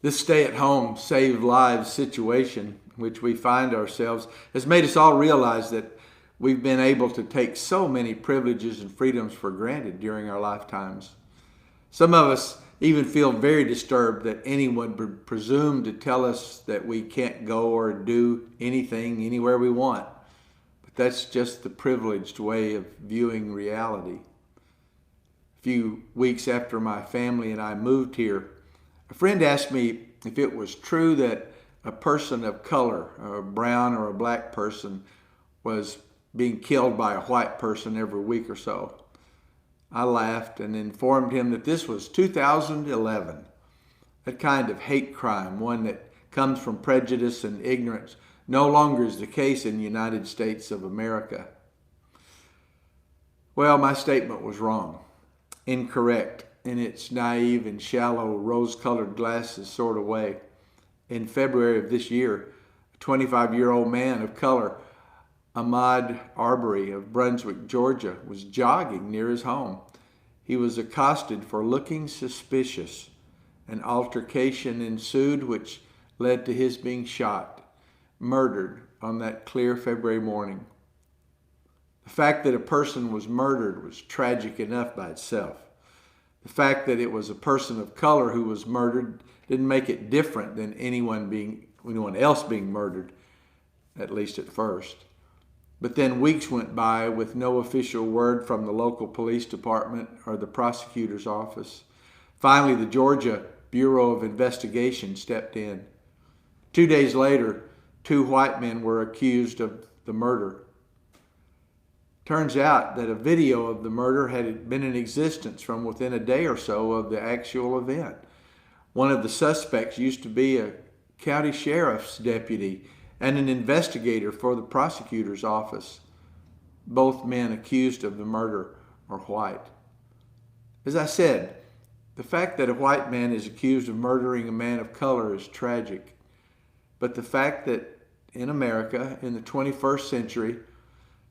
This stay-at-home, save lives situation in which we find ourselves has made us all realize that we've been able to take so many privileges and freedoms for granted during our lifetimes. Some of us even feel very disturbed that anyone would presume to tell us that we can't go or do anything anywhere we want. But that's just the privileged way of viewing reality. A few weeks after my family and I moved here, a friend asked me if it was true that a person of color, a brown or a black person, was being killed by a white person every week or so. I laughed and informed him that this was 2011. That kind of hate crime, one that comes from prejudice and ignorance, no longer is the case in the United States of America. Well, my statement was wrong, incorrect in its naive and shallow rose-colored glasses sort of way. In February of this year, a 25-year-old man of color, Ahmaud Arbery of Brunswick, Georgia, was jogging near his home. He was accosted for looking suspicious. An altercation ensued which led to his being shot, murdered on that clear February morning. The fact that a person was murdered was tragic enough by itself. The fact that it was a person of color who was murdered didn't make it different than anyone else being murdered, at least at first. But then weeks went by with no official word from the local police department or the prosecutor's office. Finally, the Georgia Bureau of Investigation stepped in. 2 days later, 2 white men were accused of the murder. Turns out that a video of the murder had been in existence from within a day or so of the actual event. One of the suspects used to be a county sheriff's deputy and an investigator for the prosecutor's office. Both men accused of the murder are white. As I said, the fact that a white man is accused of murdering a man of color is tragic. But the fact that in America, in the 21st century,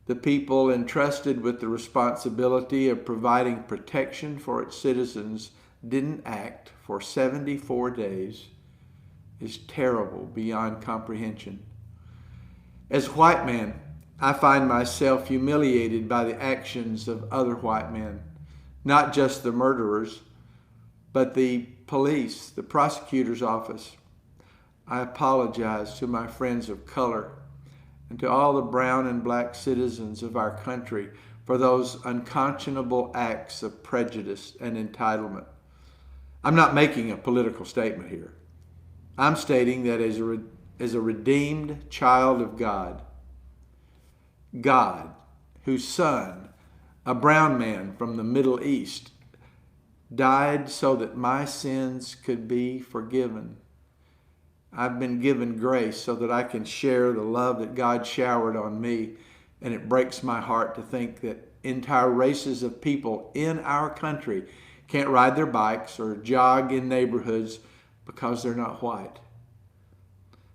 the people entrusted with the responsibility of providing protection for its citizens didn't act for 74 days is terrible beyond comprehension. As a white man, I find myself humiliated by the actions of other white men, not just the murderers, but the police, the prosecutor's office. I apologize to my friends of color and to all the brown and black citizens of our country for those unconscionable acts of prejudice and entitlement. I'm not making a political statement here. I'm stating that as a redeemed child of God, God, whose son, a brown man from the Middle East, died so that my sins could be forgiven. I've been given grace so that I can share the love that God showered on me, and it breaks my heart to think that entire races of people in our country can't ride their bikes or jog in neighborhoods because they're not white.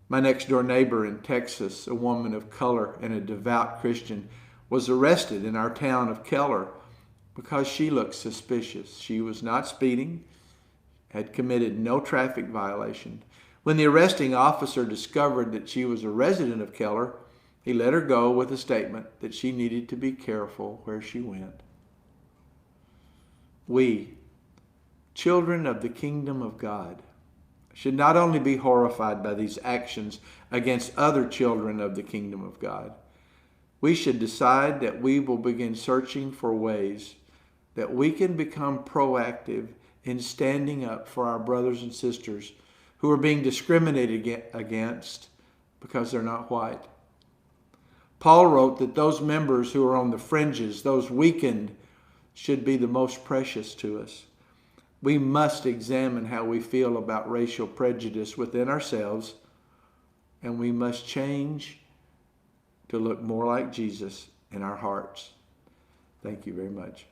My next door neighbor in Texas, a woman of color and a devout Christian, was arrested in our town of Keller because she looked suspicious. She was not speeding, had committed no traffic violation. When the arresting officer discovered that she was a resident of Keller, he let her go with a statement that she needed to be careful where she went. We, children of the kingdom of God, should not only be horrified by these actions against other children of the kingdom of God, we should decide that we will begin searching for ways that we can become proactive in standing up for our brothers and sisters who are being discriminated against because they're not white. Paul wrote that those members who are on the fringes, those weakened, should be the most precious to us. We must examine how we feel about racial prejudice within ourselves, and we must change to look more like Jesus in our hearts. Thank you very much.